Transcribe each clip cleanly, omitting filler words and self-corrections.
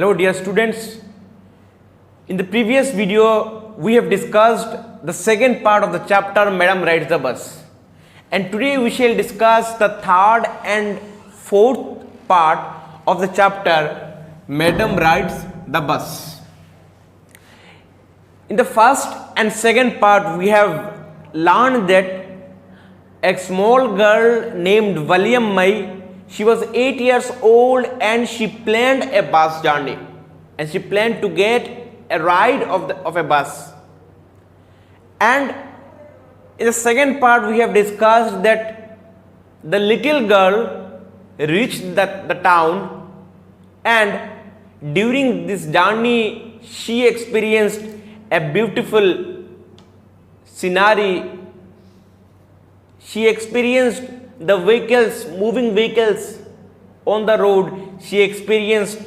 Hello dear students, in the previous video we have discussed the second part of the chapter Madam Rides the Bus, and today we shall discuss the third and fourth part of the chapter Madam Rides the Bus. In the first and second part we have learned that a small girl named William May, she was 8 years old and she planned a bus journey and she planned to get a ride of a bus. And in the second part we have discussed that the little girl reached the town, and during this journey she experienced a beautiful scenery. She experienced the vehicles, moving vehicles on the road. She experienced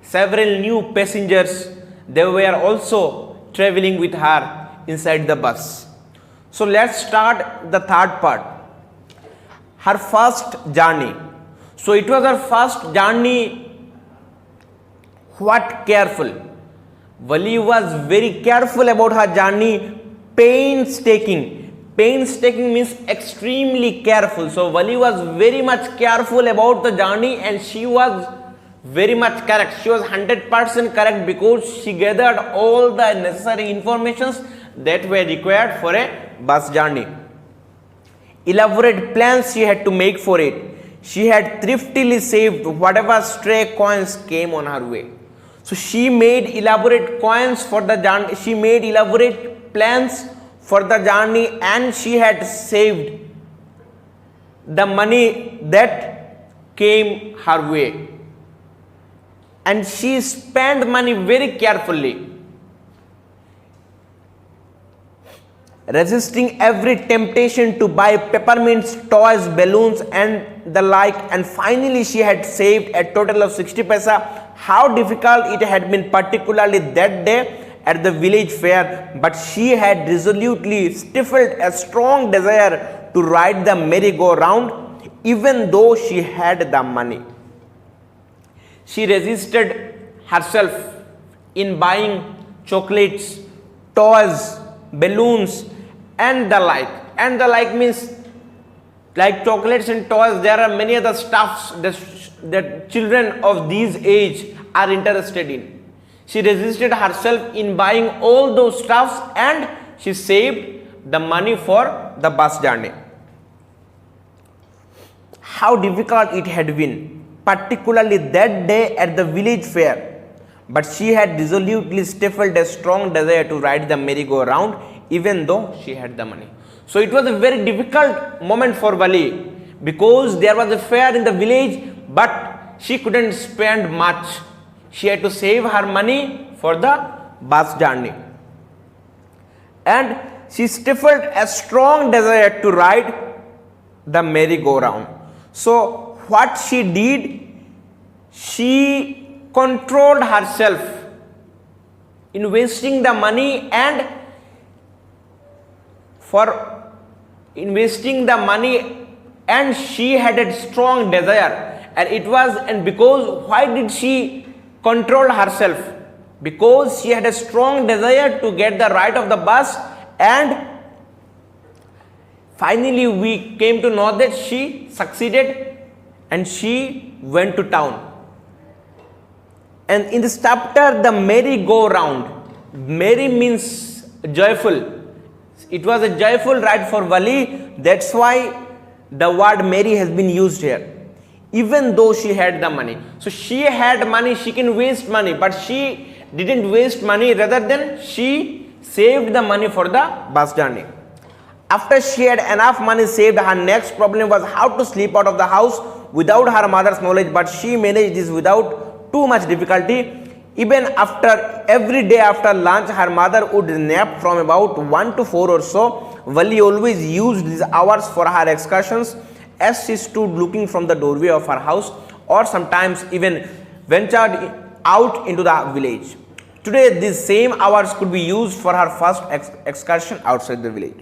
several new passengers. They were also traveling with her inside the bus. So let's start the third part. Her first journey. So it was her first journey. What careful. Wali was very careful about her journey, painstaking. Painstaking means extremely careful. So Wali was very much careful about the journey and she was very much correct. She was 100% correct because she gathered all the necessary informations that were required for a bus journey. Elaborate plans she had to make for it. She had thriftily saved whatever stray coins came on her way. So she made elaborate coins for the journey. She made elaborate plans for the journey and she had saved the money that came her way. And she spent money very carefully, resisting every temptation to buy peppermints, toys, balloons and the like, and finally she had saved a total of 60 paisa. How difficult it had been, particularly that day at the village fair, but she had resolutely stifled a strong desire to ride the merry-go-round even though she had the money. She resisted herself in buying chocolates, toys, balloons and the like. And the like means like chocolates and toys, there are many other stuffs that children of these age are interested in. She resisted herself in buying all those stuffs and she saved the money for the bus journey. How difficult it had been, particularly that day at the village fair, but she had resolutely stifled a strong desire to ride the merry-go-round even though she had the money. So it was a very difficult moment for Wali because there was a fair in the village but she couldn't spend much. She had to save her money for the bus journey. And she stifled a strong desire to ride the merry-go-round. So what she did, she controlled herself in wasting the money, and for investing the money, and she had a strong desire, and it was, and because why did she control herself? Because she had a strong desire to get the ride of the bus, and finally we came to know that she succeeded and she went to town. And in this chapter, the merry-go-round, merry means joyful. It was a joyful ride for Wali, that's why the word merry has been used here. Even though she had the money. So she had money, she can waste money, but she didn't waste money, rather than she saved the money for the bus journey. After she had enough money saved, her next problem was how to sleep out of the house without her mother's knowledge, but she managed this without too much difficulty. Even after every day after lunch, her mother would nap from about 1 to 4 or so. Wali always used these hours for her excursions as she stood looking from the doorway of her house, or sometimes even ventured out into the village. Today these same hours could be used for her first excursion outside the village.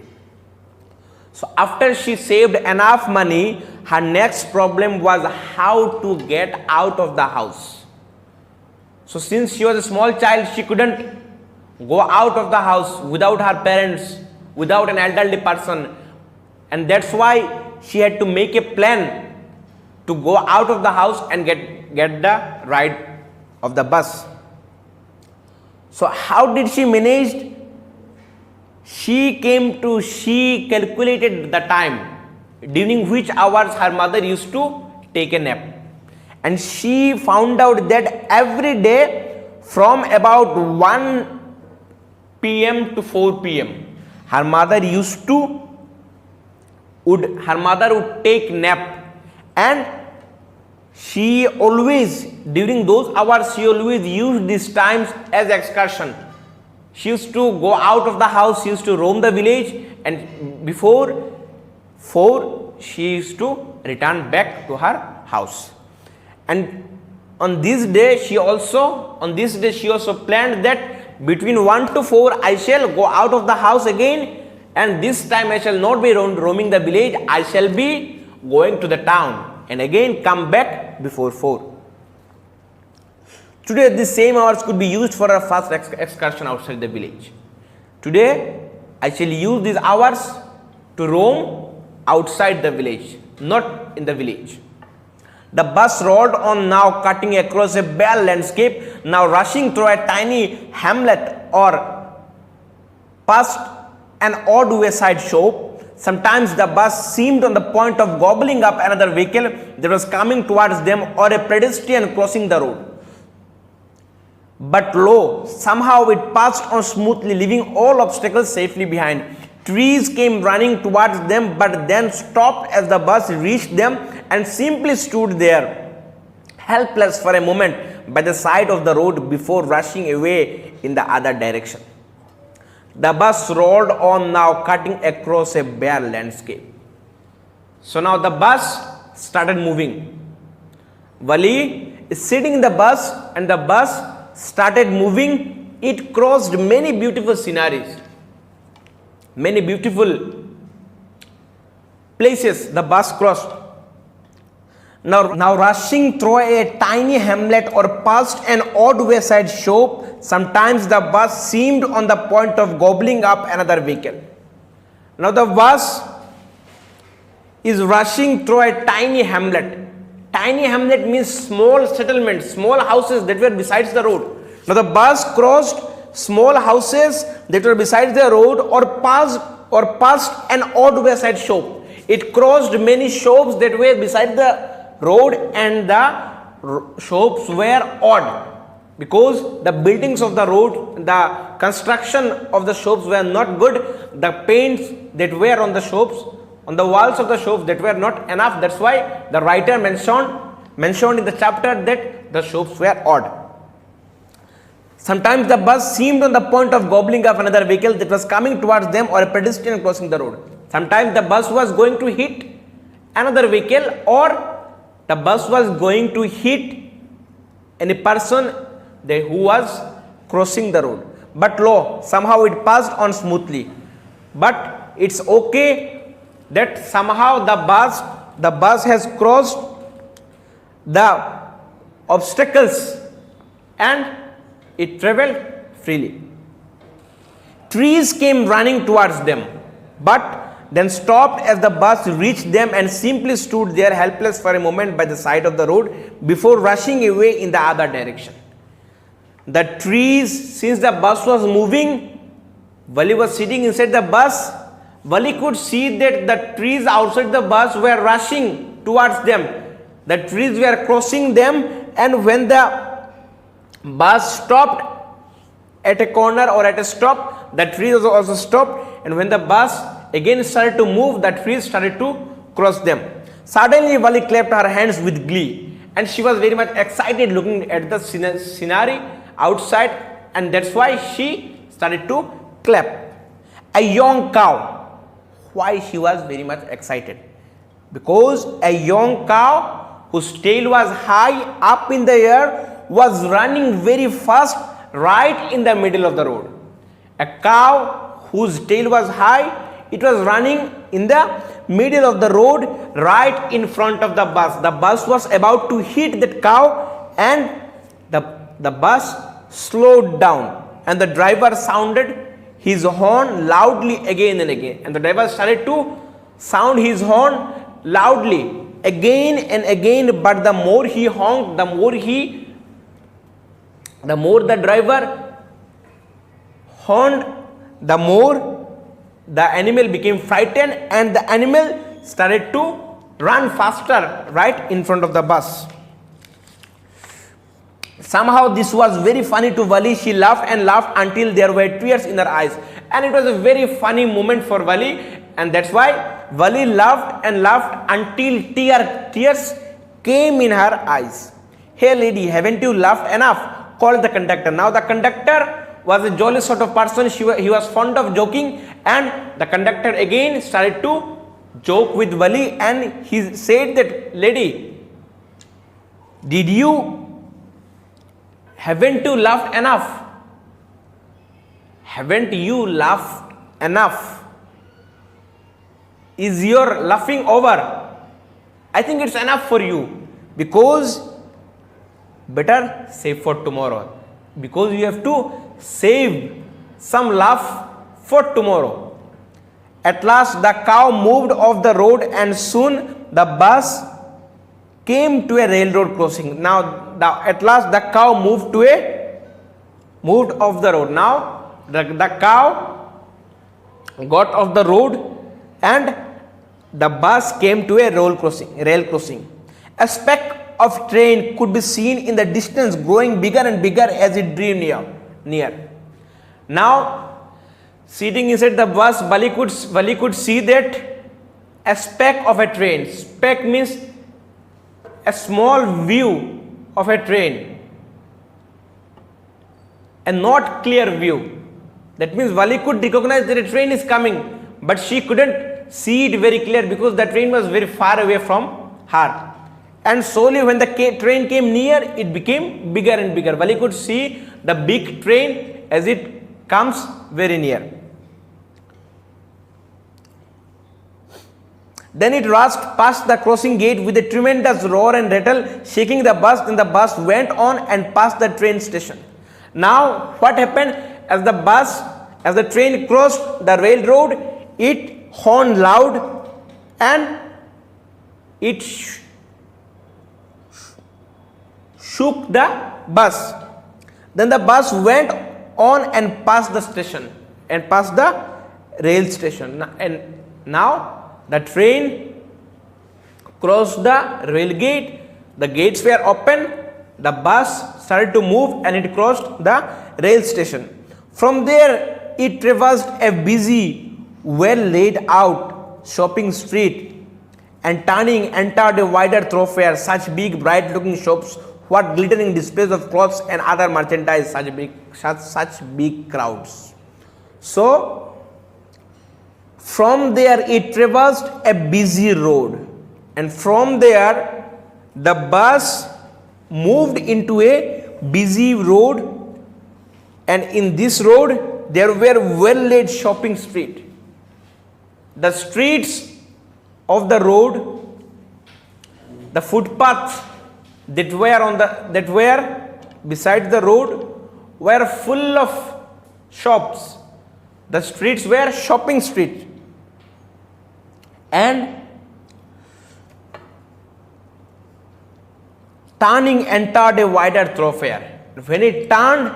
So after she saved enough money, her next problem was how to get out of the house. So since she was a small child, she couldn't go out of the house without her parents, without an elderly person, and that's why she had to make a plan to go out of the house and get the ride of the bus. So how did she manage? She calculated the time during which hours her mother used to take a nap, and she found out that every day from about 1 p.m. to 4 p.m. her mother would take nap, and she always, during those hours, she always used these times as excursion. She used to go out of the house, she used to roam the village, and before 4 she used to return back to her house. And on this day she also planned that between 1 to 4 I shall go out of the house again, and this time I shall not be roaming the village, I shall be going to the town and again come back before 4. Today these same hours could be used for a first excursion outside the village. Today I shall use these hours to roam outside the village, not in the village. The bus rolled on, now cutting across a bare landscape, now rushing through a tiny hamlet or past an odd wayside shop. Sometimes the bus seemed on the point of gobbling up another vehicle that was coming towards them, or a pedestrian crossing the road. But lo, somehow it passed on smoothly, leaving all obstacles safely behind. Trees came running towards them, but then stopped as the bus reached them and simply stood there, helpless for a moment by the side of the road before rushing away in the other direction. The bus rolled on, now cutting across a bare landscape. So now the bus started moving. Wali is sitting in the bus, and the bus started moving. It crossed many beautiful sceneries, many beautiful places the bus crossed. Now rushing through a tiny hamlet or past an odd wayside shop, sometimes the bus seemed on the point of gobbling up another vehicle. Now the bus is rushing through a tiny hamlet. Tiny hamlet means small settlements, small houses that were besides the road. Now the bus crossed small houses that were besides the road or passed an odd wayside shop. It crossed many shops that were beside the road, and the shops were odd because the buildings of the road, the construction of the shops were not good. The paints that were on the shops, on the walls of the shops, that were not enough. That's why the writer mentioned in the chapter that the shops were odd. Sometimes the bus seemed on the point of gobbling up another vehicle that was coming towards them, or a pedestrian crossing the road. Sometimes the bus was going to hit another vehicle, or the bus was going to hit any person who was crossing the road. But lo, somehow it passed on smoothly. But it's okay that somehow the bus has crossed the obstacles and it traveled freely. Trees came running towards them, but then stopped as the bus reached them and simply stood there helpless for a moment by the side of the road before rushing away in the other direction. The trees, since the bus was moving, Wali was sitting inside the bus. Wali could see that the trees outside the bus were rushing towards them. The trees were crossing them, and when the bus stopped at a corner or at a stop, the trees also stopped, and when the bus again started to move, the trees started to cross them. Suddenly Wali clapped her hands with glee, and she was very much excited looking at the scenery outside, and that's why she started to clap. A young cow. Why she was very much excited? Because a young cow whose tail was high up in the air was running very fast right in the middle of the road. A cow whose tail was high, it was running in the middle of the road right in front of the bus. The bus was about to hit that cow, and the the bus slowed down and the driver sounded his horn loudly again and again. And the driver started to sound his horn loudly again and again, but the more he honked, the more the driver horned, the more the animal became frightened and the animal started to run faster right in front of the bus. Somehow this was very funny to Vali. She laughed and laughed until there were tears in her eyes. And it was a very funny moment for Vali, and that's why Vali laughed and laughed until tears came in her eyes. "Hey lady, haven't you laughed enough?" called the conductor. Now the conductor was a jolly sort of person. He was fond of joking, and the conductor again started to joke with Vali, and he said that, "Lady, haven't you laughed enough? Haven't you laughed enough? Is your laughing over? I think it's enough for you, because better save for tomorrow, because you have to save some laugh for tomorrow." At last the cow moved off the road, and soon the bus came to a railroad crossing. Now at last the cow moved off the road. Now the cow got off the road and the bus came to a rail crossing. A speck of train could be seen in the distance, growing bigger and bigger as it drew near. Now sitting inside the bus, Vali could see that a speck of a train. Speck means a small view of a train, a not clear view. That means Vali could recognize that a train is coming, but she couldn't see it very clear because the train was very far away from her. And slowly when the train came near, it became bigger and bigger. Vali could see the big train as it comes very near. Then it rushed past the crossing gate with a tremendous roar and rattle, shaking the bus. Then the bus went on and passed the train station. Now what happened? As the train crossed the railroad, it horned loud and it shook the bus. Then the bus went on and passed the station and passed the rail station. And now the train crossed the rail gate, the gates were open, the bus started to move and it crossed the rail station. From there it traversed a busy, well laid out shopping street and turning entered a wider thoroughfare. Such big bright looking shops, what glittering displays of clothes and other merchandise, such big crowds. So from there it traversed a busy road, and from there the bus moved into a busy road, and in this road there were well laid shopping street. The streets of the road, the footpaths that were beside the road were full of shops. The streets were shopping street, and turning entered a wider thoroughfare. When it turned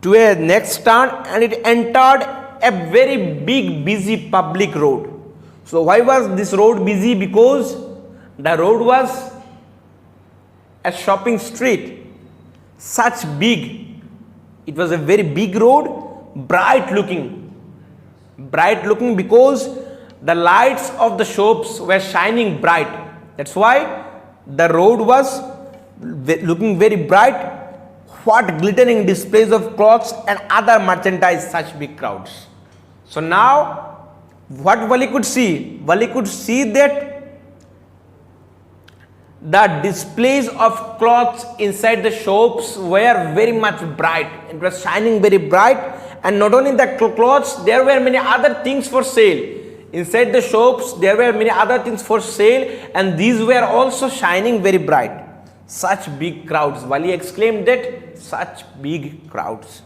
to a next turn, and it entered a very big busy public road. So why was this road busy? Because the road was a shopping street, such big. It was a very big road, bright looking because the lights of the shops were shining bright. That's why the road was looking very bright. What glittering displays of clothes and other merchandise, such big crowds. So now what Vali could see? Vali could see that the displays of clothes inside the shops were very much bright. It was shining very bright, and not only the clothes, there were many other things for sale. Inside the shops there were many other things for sale, and these were also shining very bright. Such big crowds. Wali exclaimed that such big crowds.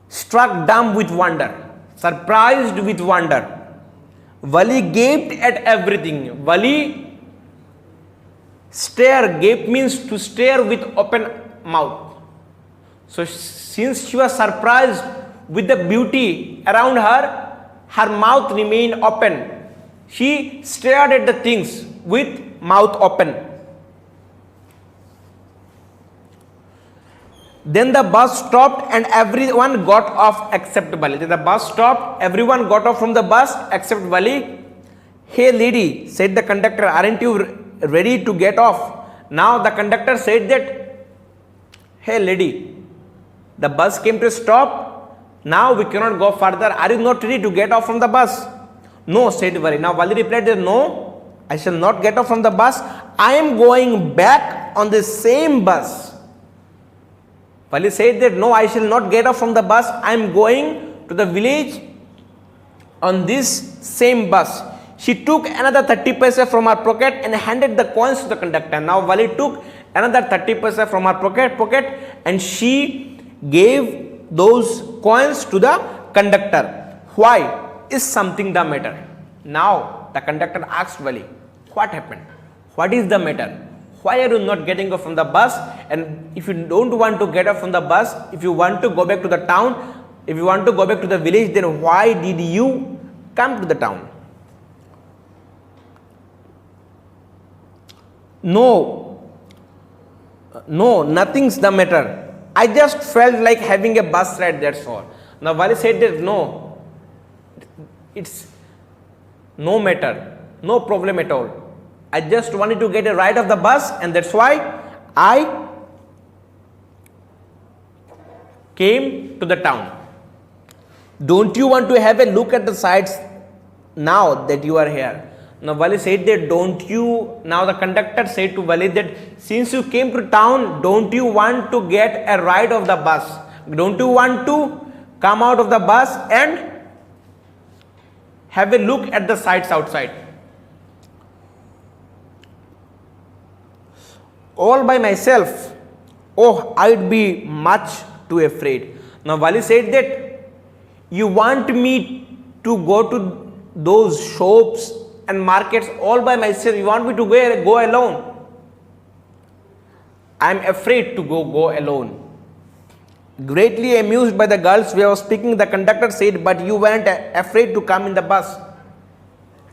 Struck dumb with wonder, surprised with wonder, Wali gaped at everything. Wali stare, gape means to stare with open mouth. So since she was surprised with the beauty around her, her mouth remained open. She stared at the things with mouth open. Then the bus stopped and everyone got off except Wali. Then the bus stopped, everyone got off from the bus except Wali. Hey lady, said the conductor, aren't you ready to get off? Now the conductor said that, hey lady, the bus came to a stop. Now we cannot go further. Are you not ready to get off from the bus? No, said Wali. Now Wali replied that, no, I shall not get off from the bus. I am going back on the same bus. Wali said that, no, I shall not get off from the bus. I am going to the village on this same bus. She took another 30 paisa from her pocket and handed the coins to the conductor. Now Wali took another 30 paisa from her pocket and she gave those coins to the conductor. Why? Is something the matter? Now the conductor asked Wali, what happened? What is the matter? Why are you not getting off from the bus? And if you don't want to get off from the bus, if you want to go back to the town, if you want to go back to the village, then why did you come to the town? No, nothing's the matter. I just felt like having a bus ride, that's all. Now Wali said that, no, it's no matter, no problem at all. I just wanted to get a ride of the bus and that's why I came to the town. Don't you want to have a look at the sights now that you are here? Now Wali said that, don't you, now the conductor said to Wali that, since you came to town, don't you want to get a ride of the bus? Don't you want to come out of the bus and have a look at the sights outside? All by myself? Oh, I'd be much too afraid. Now Wali said that, you want me to go to those shops and markets all by myself? You want me to go alone? I am afraid to go alone. Greatly amused by the girl's way of speaking, the conductor said, but you weren't afraid to come in the bus?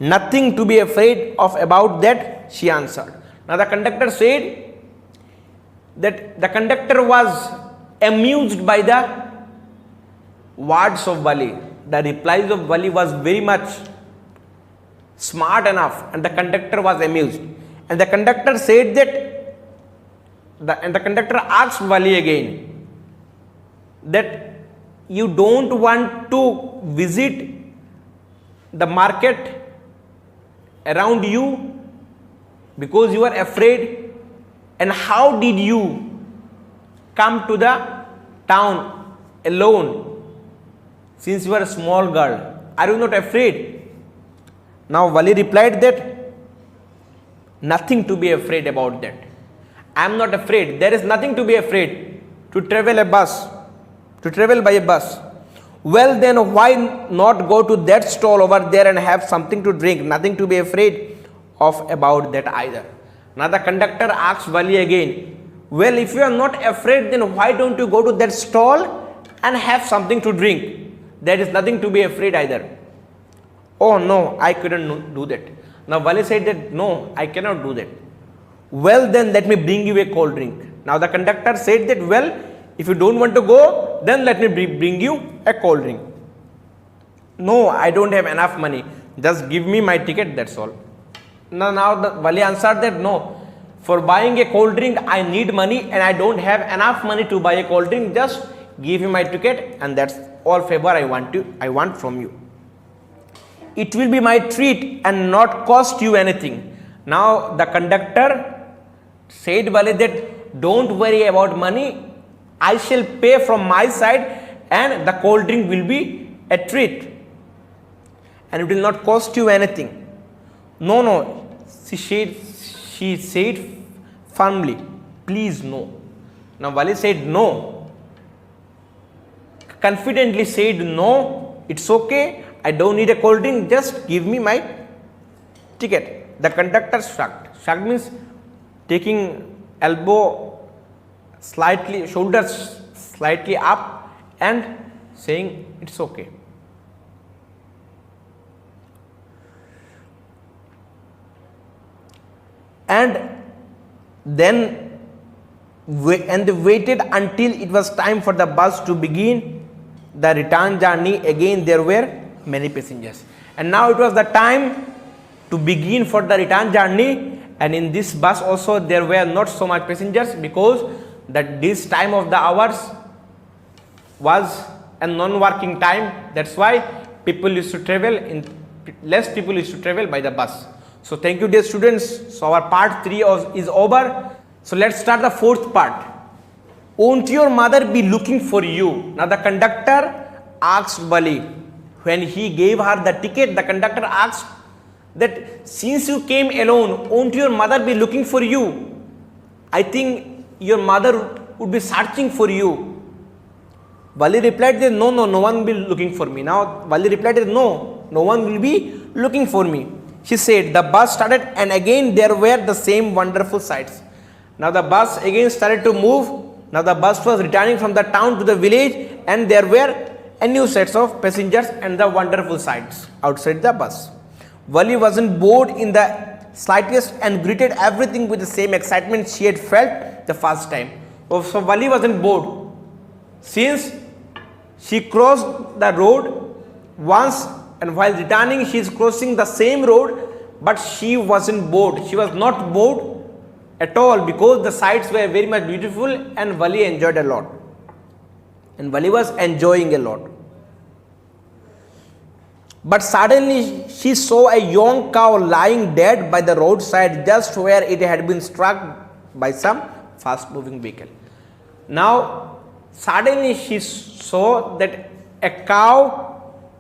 Nothing to be afraid of about that, she answered. Now the conductor said that the conductor was amused by the words of Wali. The replies of Wali was very much smart enough and the conductor was amused. And the conductor said that, the conductor asked Wali again that, you don't want to visit the market around you because you are afraid? And how did you come to the town alone since you are a small girl? Are you not afraid? Now Wali replied that, nothing to be afraid about that. I am not afraid. There is nothing to be afraid to travel by a bus. Well then, why not go to that stall over there and have something to drink? Nothing to be afraid of about that either. Now the conductor asked Wali again, well, if you are not afraid, then why don't you go to that stall and have something to drink? There is nothing to be afraid either. Oh no, I couldn't do that. Now Wali said that, no, I cannot do that. Well then, let me bring you a cold drink. Now the conductor said that, well, if you don't want to go, then let me bring you a cold drink. No, I don't have enough money. Just give me my ticket, that's all. Now the Wali answered that, no, for buying a cold drink I need money and I don't have enough money to buy a cold drink. Just give me my ticket and that's all favor I want from you. It will be my treat and not cost you anything. Now the conductor said Wali that, don't worry about money, I shall pay from my side and the cold drink will be a treat and it will not cost you anything. No, she said firmly, please no. Now Wali said no. Confidently said no, it's okay, I don't need a cold drink, just give me my ticket. The conductor shrugged. Shrugged means taking elbow slightly, shoulders slightly up and saying it's okay. And then they waited until it was time for the bus to begin the return journey. Again there were many passengers, and now it was the time to begin for the return journey. And in this bus also there were not so much passengers, because that this time of the hours was a non-working time. That's why people used to travel in, less people used to travel by the bus. So thank you dear students. So our part 3 is over. So let's start the fourth part. Won't your mother be looking for you? Now the conductor asked Wali. When he gave her the ticket, the conductor asked that since you came alone, won't your mother be looking for you? I think your mother would be searching for you. Wali replied that no one will be looking for me. Now Wali replied that no one will be looking for me. She said the bus started, and again there were the same wonderful sights. Now the bus again started to move. Now the bus was returning from the town to the village, and there were a new sets of passengers and the wonderful sights outside the bus. Wali wasn't bored in the slightest and greeted everything with the same excitement she had felt the first time. So Wali wasn't bored. Since she crossed the road once, and while returning she is crossing the same road, but she wasn't bored. She was not bored at all, because the sights were very much beautiful and Wali enjoyed a lot. And Wali was enjoying a lot. But suddenly she saw a young cow lying dead by the roadside, just where it had been struck by some fast moving vehicle. Now suddenly she saw that a cow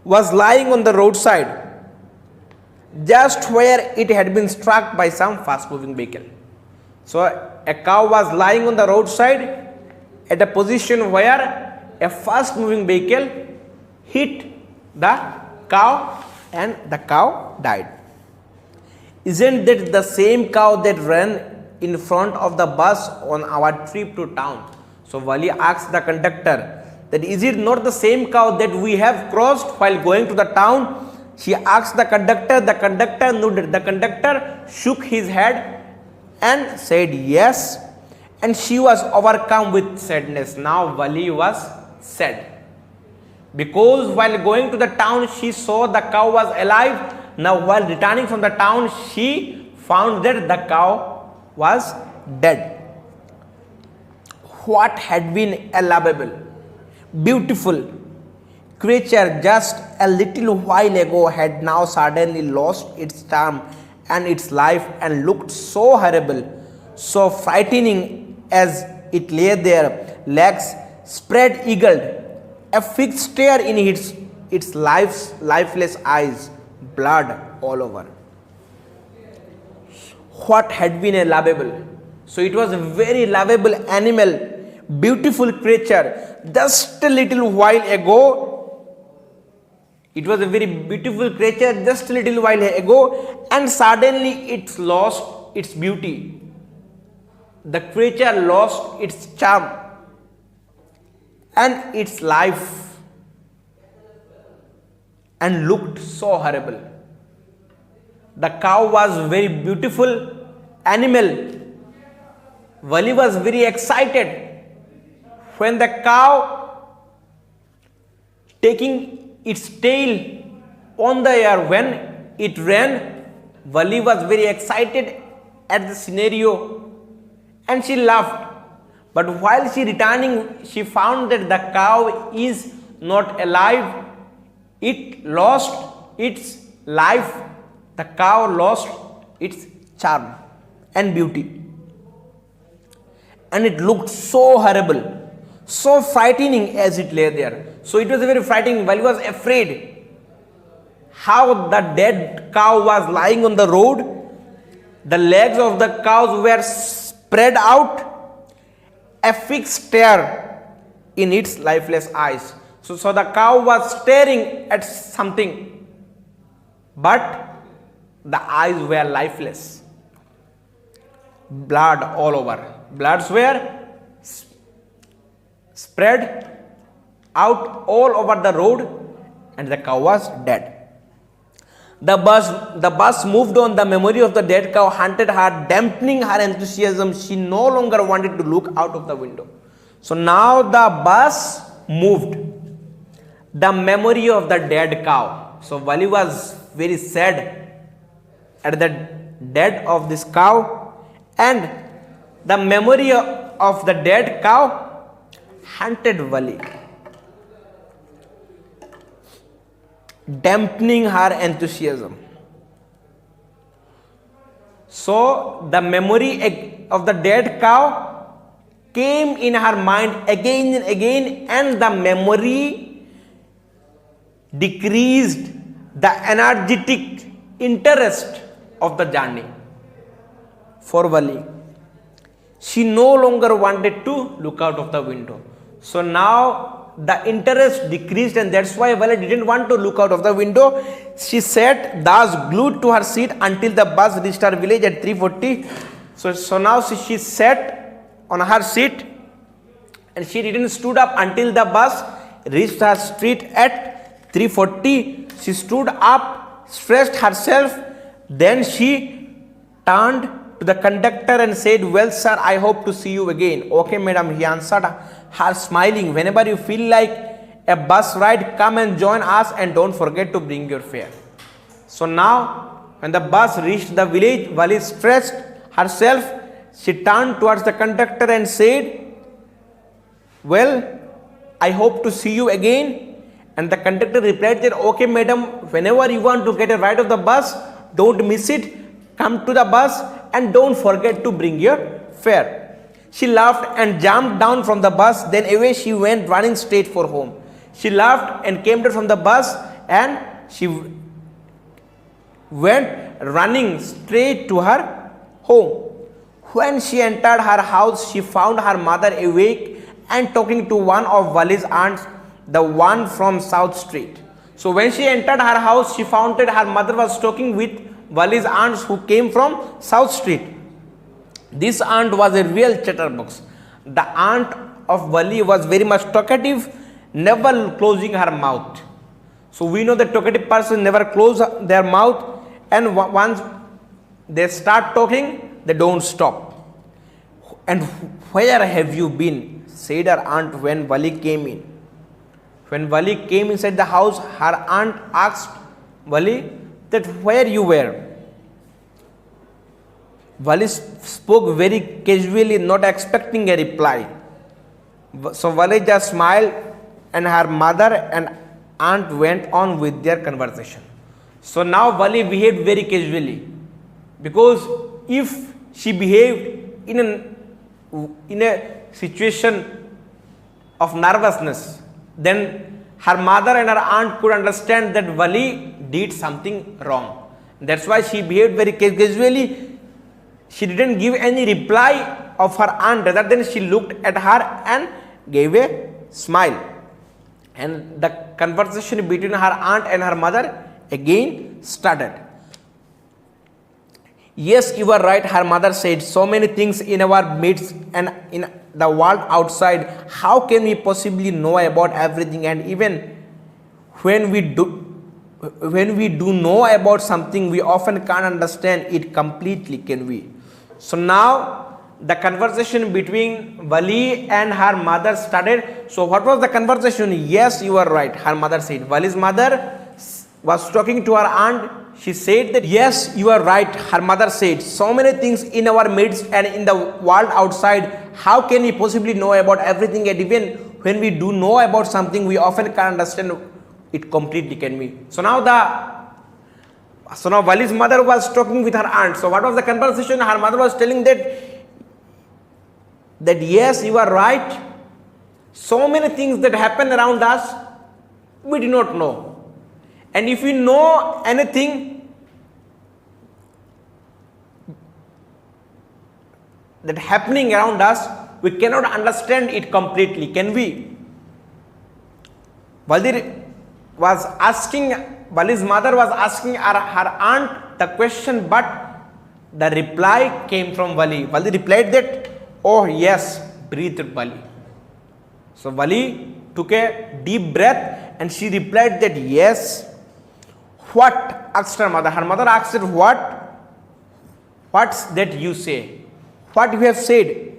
was lying on the roadside, just where it had been struck by some fast moving vehicle. So a cow was lying on the roadside at a position where a fast moving vehicle hit the cow and the cow died. Isn't that the same cow that ran in front of the bus on our trip to town? So Wali asked the conductor that is it not the same cow that we have crossed while going to the town? She asked the conductor. The conductor nodded. The conductor shook his head and said yes, and she was overcome with sadness. Now Wali was sad, because while going to the town she saw the cow was alive. Now while returning from the town she found that the cow was dead. What had been a lovable, beautiful creature just a little while ago had now suddenly lost its charm and its life, and looked so horrible, so frightening as it lay there, legs spread eagled, a fixed stare in its lifeless eyes, blood all over. What had been a lovable? So it was a very lovable animal, beautiful creature. Just a little while ago, it was a very beautiful creature just a little while ago, and suddenly it lost its beauty. The creature lost its charm and its life, and looked so horrible. The cow was very beautiful animal. Wali was very excited when the cow taking its tail on the air when it ran. Wali was very excited at the scenario and she laughed. But while she returning, she found that the cow is not alive. It lost its life. The cow lost its charm and beauty. And it looked so horrible, so frightening as it lay there. So it was very frightening. Wali was afraid how the dead cow was lying on the road. The legs of the cows were spread out a fixed stare in its lifeless eyes. So the cow was staring at something, but the eyes were lifeless. Blood all over. Bloods were spread out all over the road, and the cow was dead. The bus moved on. The memory of the dead cow haunted her, dampening her enthusiasm. She no longer wanted to look out of the window. So now the bus moved. The memory of the dead cow. So Vali was very sad at the death of this cow, and the memory of the dead cow haunted Vali, dampening her enthusiasm. So the memory of the dead cow came in her mind again and again, and the memory decreased the energetic interest of the journey for Vali. She no longer wanted to look out of the window. So now the interest decreased, and that's why Vali didn't want to look out of the window. She sat thus glued to her seat until the bus reached her village at 3:40. So now she sat on her seat, and she didn't stood up until the bus reached her street at 3:40. She stood up, stretched herself, then she turned to the conductor and said, "Well, sir, I hope to see you again." "Okay, madam," he answered her, smiling. "Whenever you feel like a bus ride, come and join us, and don't forget to bring your fare." So now, when the bus reached the village, Vali stretched herself. She turned towards the conductor and said, "Well, I hope to see you again." And the conductor replied that, "Okay, madam, whenever you want to get a ride of the bus, don't miss it. Come to the bus and don't forget to bring your fare." She laughed and jumped down from the bus. Then away she went, running straight for home. She laughed and came down from the bus, and she went running straight to her home. When she entered her house, she found her mother awake and talking to one of Vali's aunts, the one from South Street. So when she entered her house, she found that her mother was talking with Vali's aunts who came from South Street. This aunt was a real chatterbox. The aunt of Vali was very much talkative, never closing her mouth. So we know that talkative person never close their mouth, and once they start talking, they don't stop. "And where have you been?" said her aunt when Vali came in. When Vali came inside the house, her aunt asked Vali that where you were. Vali spoke very casually, not expecting a reply. So Vali just smiled, and her mother and aunt went on with their conversation. So now Vali behaved very casually, because if she behaved in a situation of nervousness, then her mother and her aunt could understand that Vali did something wrong. That's why she behaved very casually. She didn't give any reply of her aunt. Rather than she looked at her and gave a smile. And the conversation between her aunt and her mother again started. "Yes, you are right," her mother said. "So many things in our midst and in the world outside. How can we possibly know about everything? And even when we do know about something, we often can't understand it completely, can we?" So now the conversation between Vali and her mother started. So what was the conversation? "Yes, you are right," her mother said. Vali's mother was talking to her aunt. She said that, "Yes, you are right," her mother said. "So many things in our midst and in the world outside. How can we possibly know about everything? And even when we do know about something, we often can't understand it completely, can we?" So now Vali's mother was talking with her aunt. So what was the conversation? Her mother was telling that yes, you are right. So many things that happen around us, we do not know. And if we know anything, that happening around us, we cannot understand it completely, can we? Vali's mother was asking her aunt the question, but the reply came from Vali. Vali replied that, oh yes, breathed Vali. So Vali took a deep breath and she replied that yes. What? Asked her mother. Her mother asked her, what? What's that you say? What you have said?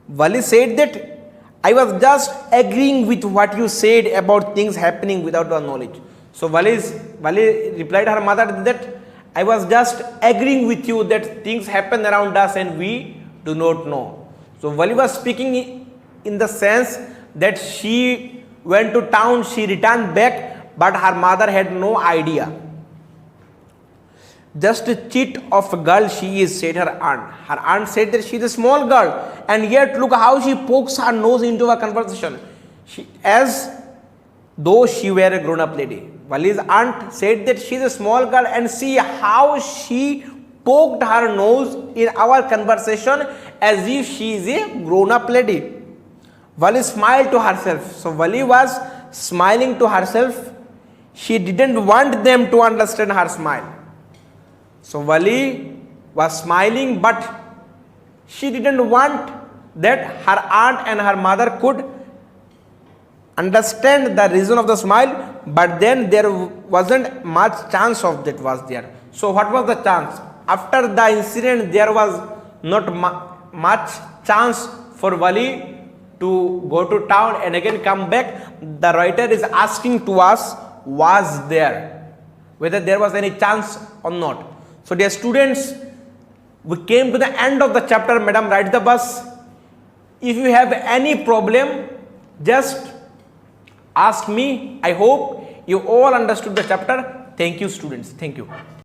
Vali said that I was just agreeing with what you said about things happening without our knowledge. So Vali replied her mother that I was just agreeing with you that things happen around us and we do not know. So Vali was speaking in the sense that she went to town, she returned back, but her mother had no idea. Just a chit of a girl she is, said her aunt. Her aunt said that she is a small girl, and yet look how she pokes her nose into a conversation, as though she were a grown-up lady. Vali's aunt said that she is a small girl, and see how she poked her nose in our conversation as if she is a grown-up lady. Vali smiled to herself. So Vali was smiling to herself. She didn't want them to understand her smile. So Vali was smiling, but she didn't want that her aunt and her mother could understand the reason of the smile, but then there wasn't much chance of that was there. So what was the chance? After the incident, there was not much chance for Vali to go to town and again come back. The writer is asking to us, was there, whether there was any chance or not. So dear students, we came to the end of the chapter, Madam Ride the Bus. If you have any problem, just ask me. I hope you all understood the chapter. Thank you, students. Thank you.